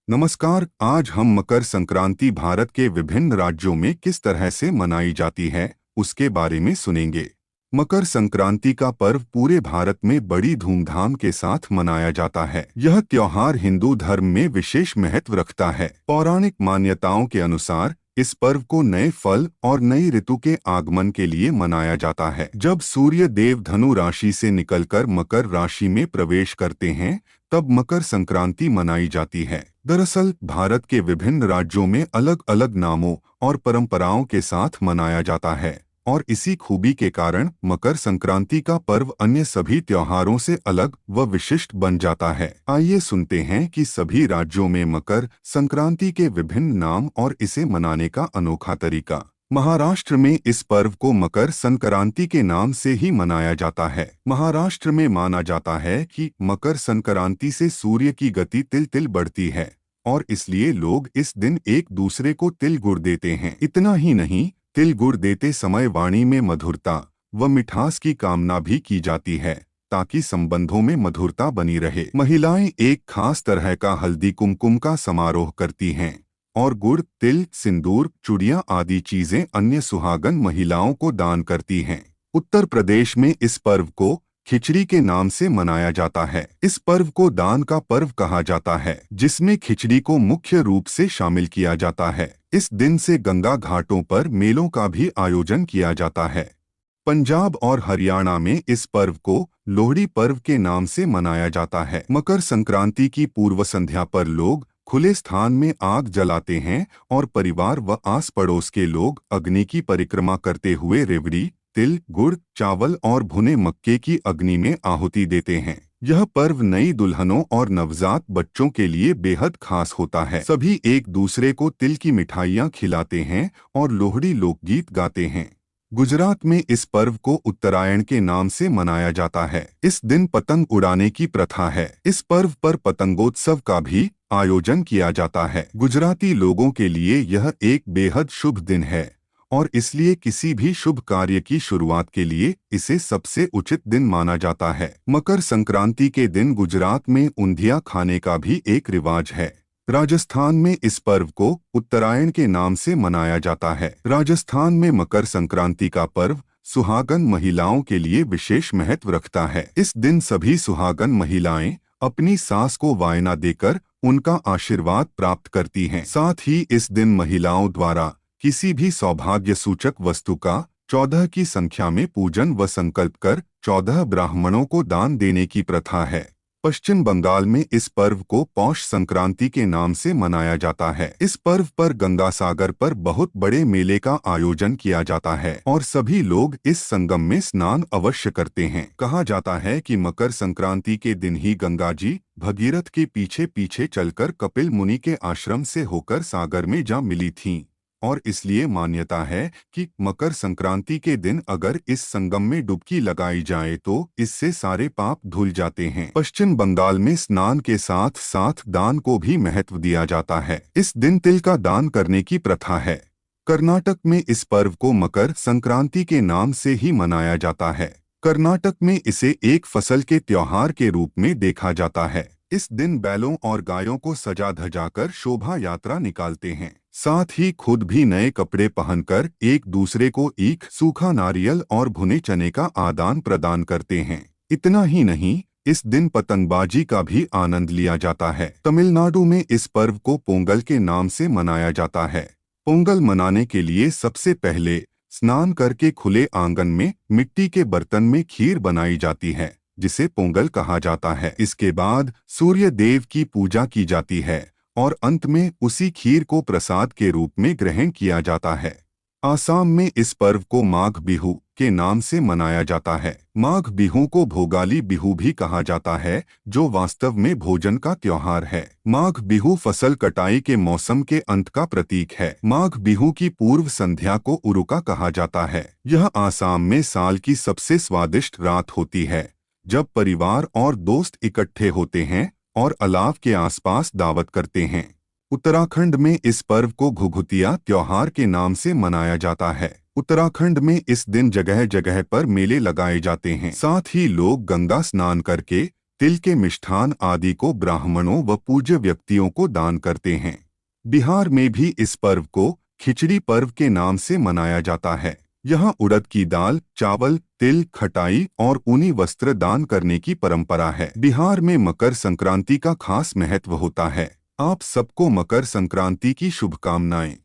नमस्कार। आज हम मकर संक्रांति भारत के विभिन्न राज्यों में किस तरह से मनाई जाती है उसके बारे में सुनेंगे। मकर संक्रांति का पर्व पूरे भारत में बड़ी धूमधाम के साथ मनाया जाता है। यह त्योहार हिंदू धर्म में विशेष महत्व रखता है। पौराणिक मान्यताओं के अनुसार इस पर्व को नए फल और नई ऋतु के आगमन के लिए मनाया जाता है। जब सूर्य देव धनु राशि से निकलकर मकर राशि में प्रवेश करते हैं, तब मकर संक्रांति मनाई जाती है। दरअसल भारत के विभिन्न राज्यों में अलग अलग नामों और परंपराओं के साथ मनाया जाता है, और इसी खूबी के कारण मकर संक्रांति का पर्व अन्य सभी त्योहारों से अलग व विशिष्ट बन जाता है। आइए सुनते हैं कि सभी राज्यों में मकर संक्रांति के विभिन्न नाम और इसे मनाने का अनोखा तरीका। महाराष्ट्र में इस पर्व को मकर संक्रांति के नाम से ही मनाया जाता है। महाराष्ट्र में माना जाता है कि मकर संक्रांति से सूर्य की गति तिल तिल बढ़ती है, और इसलिए लोग इस दिन एक दूसरे को तिल गुड़ देते हैं। इतना ही नहीं, तिल गुड़ देते समय वाणी में मधुरता व मिठास की कामना भी की जाती है, ताकि संबंधों में मधुरता बनी रहे। महिलाएं एक खास तरह का हल्दी कुमकुम का समारोह करती हैं और गुड़, तिल, सिंदूर, चूड़ियां आदि चीजें अन्य सुहागन महिलाओं को दान करती हैं। उत्तर प्रदेश में इस पर्व को खिचड़ी के नाम से मनाया जाता है। इस पर्व को दान का पर्व कहा जाता है, जिसमें खिचड़ी को मुख्य रूप से शामिल किया जाता है। इस दिन से गंगा घाटों पर मेलों का भी आयोजन किया जाता है। पंजाब और हरियाणा में इस पर्व को लोहड़ी पर्व के नाम से मनाया जाता है। मकर संक्रांति की पूर्व संध्या पर लोग खुले स्थान में आग जलाते हैं और परिवार व आस पड़ोस के लोग अग्नि की परिक्रमा करते हुए रेवड़ी, तिल, गुड़, चावल और भुने मक्के की अग्नि में आहुति देते हैं। यह पर्व नई दुल्हनों और नवजात बच्चों के लिए बेहद खास होता है। सभी एक दूसरे को तिल की मिठाइयाँ खिलाते हैं और लोहड़ी लोकगीत गाते हैं। गुजरात में इस पर्व को उत्तरायण के नाम से मनाया जाता है। इस दिन पतंग उड़ाने की प्रथा है। इस पर्व पर पतंगोत्सव का भी आयोजन किया जाता है। गुजराती लोगों के लिए यह एक बेहद शुभ दिन है, और इसलिए किसी भी शुभ कार्य की शुरुआत के लिए इसे सबसे उचित दिन माना जाता है। मकर संक्रांति के दिन गुजरात में ऊंधिया खाने का भी एक रिवाज है। राजस्थान में इस पर्व को उत्तरायण के नाम से मनाया जाता है। राजस्थान में मकर संक्रांति का पर्व सुहागन महिलाओं के लिए विशेष महत्व रखता है। इस दिन सभी सुहागन महिलाएं अपनी सास को वायना देकर उनका आशीर्वाद प्राप्त करती हैं। साथ ही इस दिन महिलाओं द्वारा किसी भी सौभाग्य सूचक वस्तु का 14 की संख्या में पूजन व संकल्प कर 14 ब्राह्मणों को दान देने की प्रथा है। पश्चिम बंगाल में इस पर्व को पौष संक्रांति के नाम से मनाया जाता है। इस पर्व पर गंगा सागर पर बहुत बड़े मेले का आयोजन किया जाता है, और सभी लोग इस संगम में स्नान अवश्य करते हैं। कहा जाता है कि मकर संक्रांति के दिन ही गंगा जी भगीरथ के पीछे पीछे चलकर कपिल मुनि के आश्रम से होकर सागर में जा मिली थीं, और इसलिए मान्यता है कि मकर संक्रांति के दिन अगर इस संगम में डुबकी लगाई जाए तो इससे सारे पाप धुल जाते हैं। पश्चिम बंगाल में स्नान के साथ साथ दान को भी महत्व दिया जाता है। इस दिन तिल का दान करने की प्रथा है। कर्नाटक में इस पर्व को मकर संक्रांति के नाम से ही मनाया जाता है। कर्नाटक में इसे एक फसल के त्योहार के रूप में देखा जाता है। इस दिन बैलों और गायों को सजा धजाकर शोभा यात्रा निकालते हैं। साथ ही खुद भी नए कपड़े पहनकर एक दूसरे को ईख, सूखा नारियल और भुने चने का आदान प्रदान करते हैं। इतना ही नहीं, इस दिन पतंगबाजी का भी आनंद लिया जाता है। तमिलनाडु में इस पर्व को पोंगल के नाम से मनाया जाता है। पोंगल मनाने के लिए सबसे पहले स्नान करके खुले आंगन में मिट्टी के बर्तन में खीर बनाई जाती है, जिसे पोंगल कहा जाता है। इसके बाद सूर्य देव की पूजा की जाती है, और अंत में उसी खीर को प्रसाद के रूप में ग्रहण किया जाता है। आसाम में इस पर्व को माघ बिहू के नाम से मनाया जाता है। माघ बिहू को भोगाली बिहू भी कहा जाता है, जो वास्तव में भोजन का त्योहार है। माघ बिहू फसल कटाई के मौसम के अंत का प्रतीक है। माघ बिहू की पूर्व संध्या को उरुका कहा जाता है। यह आसाम में साल की सबसे स्वादिष्ट रात होती है, जब परिवार और दोस्त इकट्ठे होते हैं और अलाव के आसपास दावत करते हैं। उत्तराखंड में इस पर्व को घुघुतिया त्योहार के नाम से मनाया जाता है। उत्तराखंड में इस दिन जगह जगह पर मेले लगाए जाते हैं। साथ ही लोग गंगा स्नान करके तिल के मिष्ठान आदि को ब्राह्मणों व पूज्य व्यक्तियों को दान करते हैं। बिहार में भी इस पर्व को खिचड़ी पर्व के नाम से मनाया जाता है। यहाँ उड़द की दाल, चावल, तिल, खटाई और ऊनी वस्त्र दान करने की परंपरा है। बिहार में मकर संक्रांति का खास महत्व होता है। आप सबको मकर संक्रांति की शुभकामनाएं।